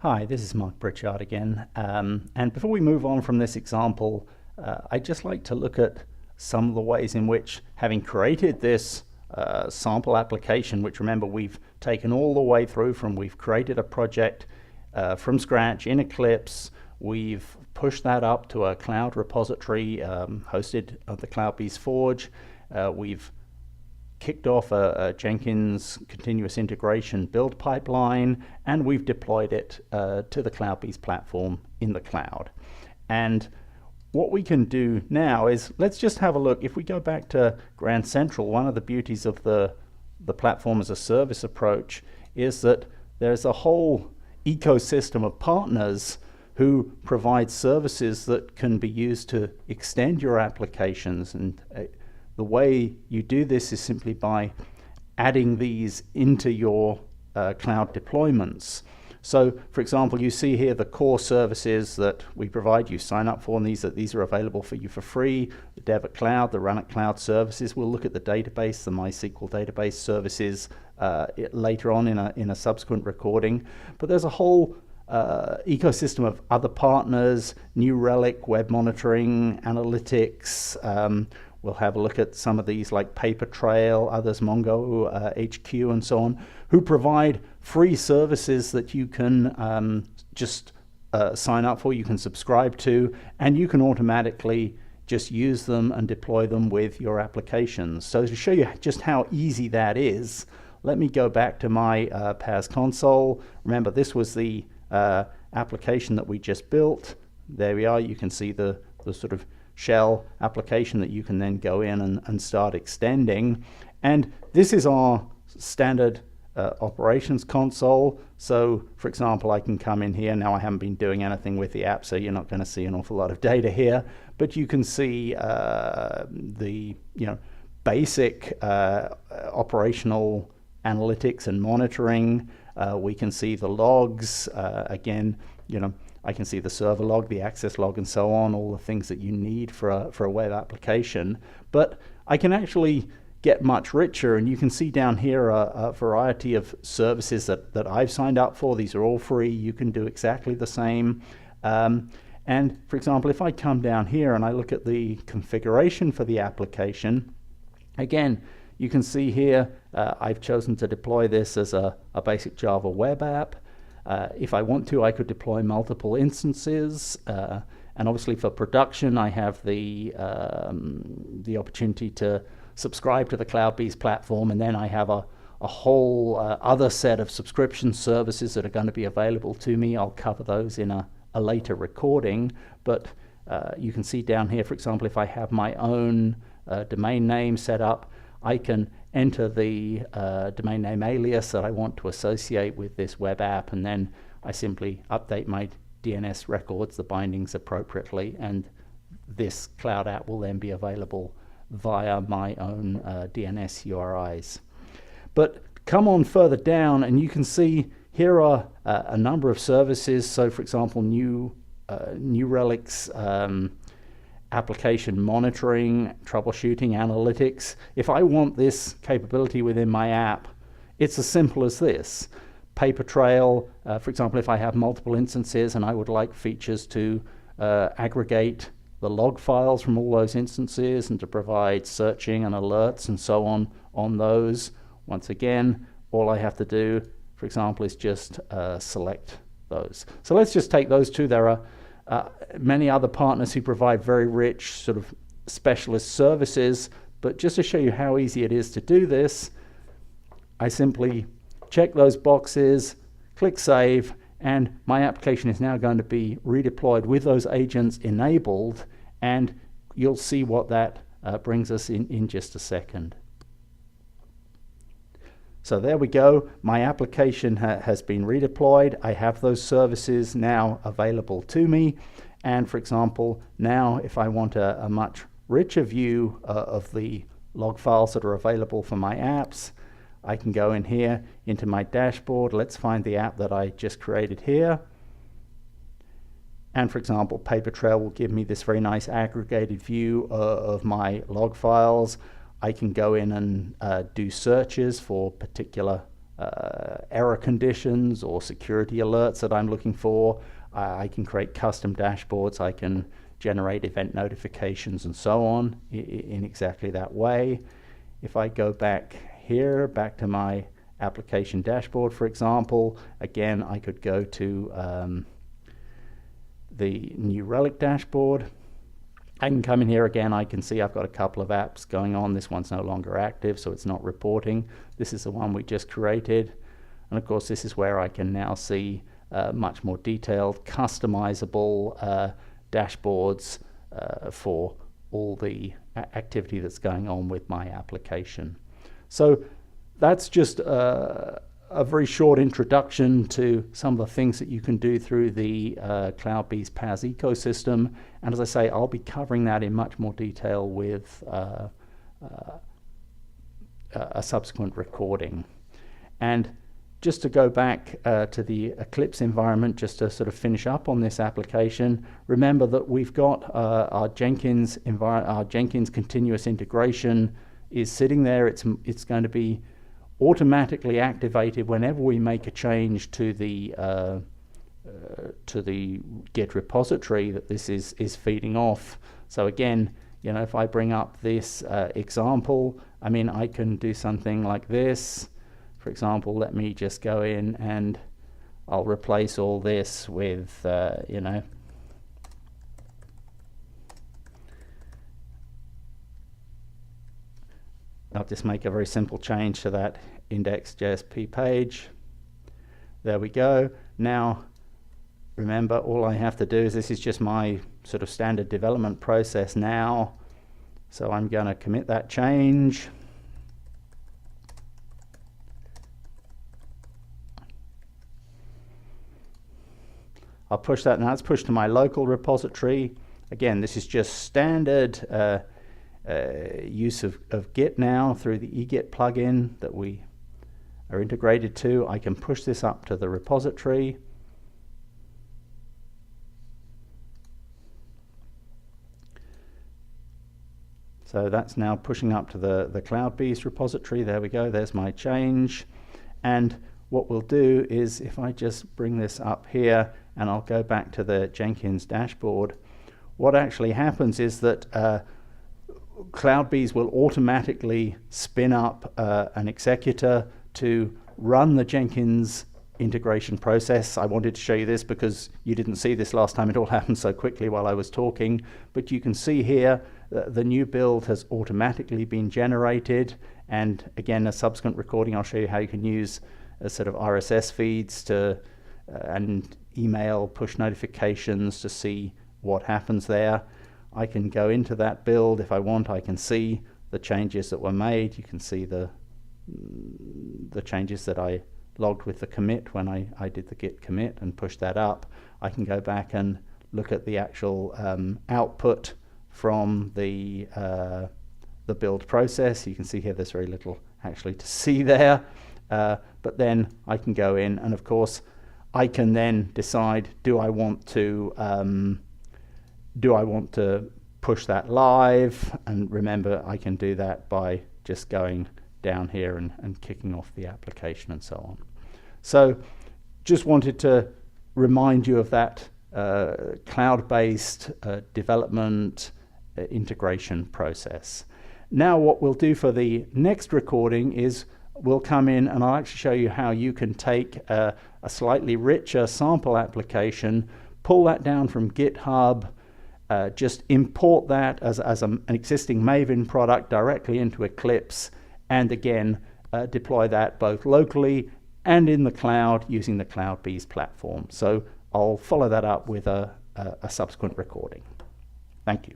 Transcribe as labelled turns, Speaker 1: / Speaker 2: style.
Speaker 1: Hi, this is Mark Pritchard again. And before we move on from this example, I'd just like to look at some of the ways in which, having created this sample application, which remember we've taken all the way through from we've created a project from scratch in Eclipse, we've pushed that up to a cloud repository hosted on the CloudBees Forge, we've kicked off a Jenkins continuous integration build pipeline, and we've deployed it to the CloudBees platform in the cloud. And what we can do now is, let's just have a look. If we go back to Grand Central, one of the beauties of the platform as a service approach is that there's a whole ecosystem of partners who provide services that can be used to extend your applications. And the way you do this is simply by adding these into your cloud deployments. So, for example, you see here the core services that we provide. You sign up for, and these are available for you for free. The Dev at Cloud, the Run at Cloud services. We'll look at the database, the MySQL database services later on in a subsequent recording. But there's a whole ecosystem of other partners: New Relic, web monitoring, analytics. We'll have a look at some of these like Papertrail, others, Mongo HQ, and so on, who provide free services that you can just sign up for, you can subscribe to, and you can automatically just use them and deploy them with your applications. So to show you just how easy that is, let me go back to my PaaS console. Remember, this was the application that we just built. There we are. You can see the sort of shell application that you can then go in and start extending. And this is our standard operations console. So, for example, I can come in here. Now I haven't been doing anything with the app, so you're not going to see an awful lot of data here. But you can see the basic operational analytics and monitoring. We can see the logs. Again, I can see the server log, the access log, and so on, all the things that you need for a web application. But I can actually get much richer, and you can see down here a variety of services that I've signed up for. These are all free. You can do exactly the same. And for example, if I come down here and I look at the configuration for the application, again, you can see here I've chosen to deploy this as a basic Java web app. If I want to, I could deploy multiple instances, and obviously for production, I have the opportunity to subscribe to the CloudBees platform, and then I have a whole other set of subscription services that are going to be available to me. I'll cover those in a later recording, but you can see down here, for example, if I have my own domain name set up, I can enter the domain name alias that I want to associate with this web app, and then I simply update my DNS records, the bindings appropriately, and this cloud app will then be available via my own DNS URIs. But come on further down and you can see here are a number of services. So for example, New Relic's application monitoring, troubleshooting, analytics. If I want this capability within my app, it's as simple as this. Papertrail, for example, if I have multiple instances and I would like features to aggregate the log files from all those instances and to provide searching and alerts and so on those, once again, all I have to do, for example, is just select those. So let's just take those two. There are many other partners who provide very rich sort of specialist services, but just to show you how easy it is to do this, I simply check those boxes, click Save, and my application is now going to be redeployed with those agents enabled, and you'll see what that brings us in just a second. So there we go. My application has been redeployed. I have those services now available to me. And for example, now if I want a much richer view of the log files that are available for my apps, I can go in here into my dashboard. Let's find the app that I just created here. And for example, Papertrail will give me this very nice aggregated view of my log files. I can go in and do searches for particular error conditions or security alerts that I'm looking for. I can create custom dashboards. I can generate event notifications and so on in exactly that way. If I go back here, back to my application dashboard, for example, again, I could go to the New Relic dashboard. I can come in here again. I can see I've got a couple of apps going on. This one's no longer active, so it's not reporting. This is the one we just created. And of course, this is where I can now see much more detailed, customizable dashboards for all the activity that's going on with my application. So that's just a very short introduction to some of the things that you can do through the CloudBees PaaS ecosystem. And as I say, I'll be covering that in much more detail with a subsequent recording. And just to go back to the Eclipse environment, just to sort of finish up on this application, remember that we've got our Jenkins continuous integration is sitting there. It's going to be automatically activated whenever we make a change to the Git repository that this is feeding off. So again, you know, if I bring up this example, I mean, I can do something like this. For example, let me just go in and I'll replace all this with, you know, I'll just make a very simple change to that index.jsp page. There we go. Now, remember, all I have to do is, this is just my sort of standard development process now. So I'm going to commit that change. I'll push that, now it's pushed to my local repository. Again, this is just standard use of Git now through the eGit plugin that we are integrated to. I can push this up to the repository. So that's now pushing up to the CloudBees repository. There we go, there's my change. And what we'll do is, if I just bring this up here and I'll go back to the Jenkins dashboard, what actually happens is that CloudBees will automatically spin up an executor to run the Jenkins integration process. I wanted to show you this because you didn't see this last time. It all happened so quickly while I was talking. But you can see here the new build has automatically been generated. And again, a subsequent recording, I'll show you how you can use a sort of RSS feeds to and email push notifications to see what happens there. I can go into that build if I want. I can see the changes that were made. You can see the changes that I logged with the commit when I did the git commit and pushed that up. I can go back and look at the actual output from the build process. You can see here there's very little actually to see there, but then I can go in and of course I can then decide, do I want to push that live? And remember, I can do that by just going down here and kicking off the application and so on. So just wanted to remind you of that cloud-based development integration process. Now what we'll do for the next recording is we'll come in and I'll actually show you how you can take a slightly richer sample application, pull that down from GitHub, just import that as an existing Maven product directly into Eclipse, and again deploy that both locally and in the cloud using the CloudBees platform. So I'll follow that up with a subsequent recording. Thank you.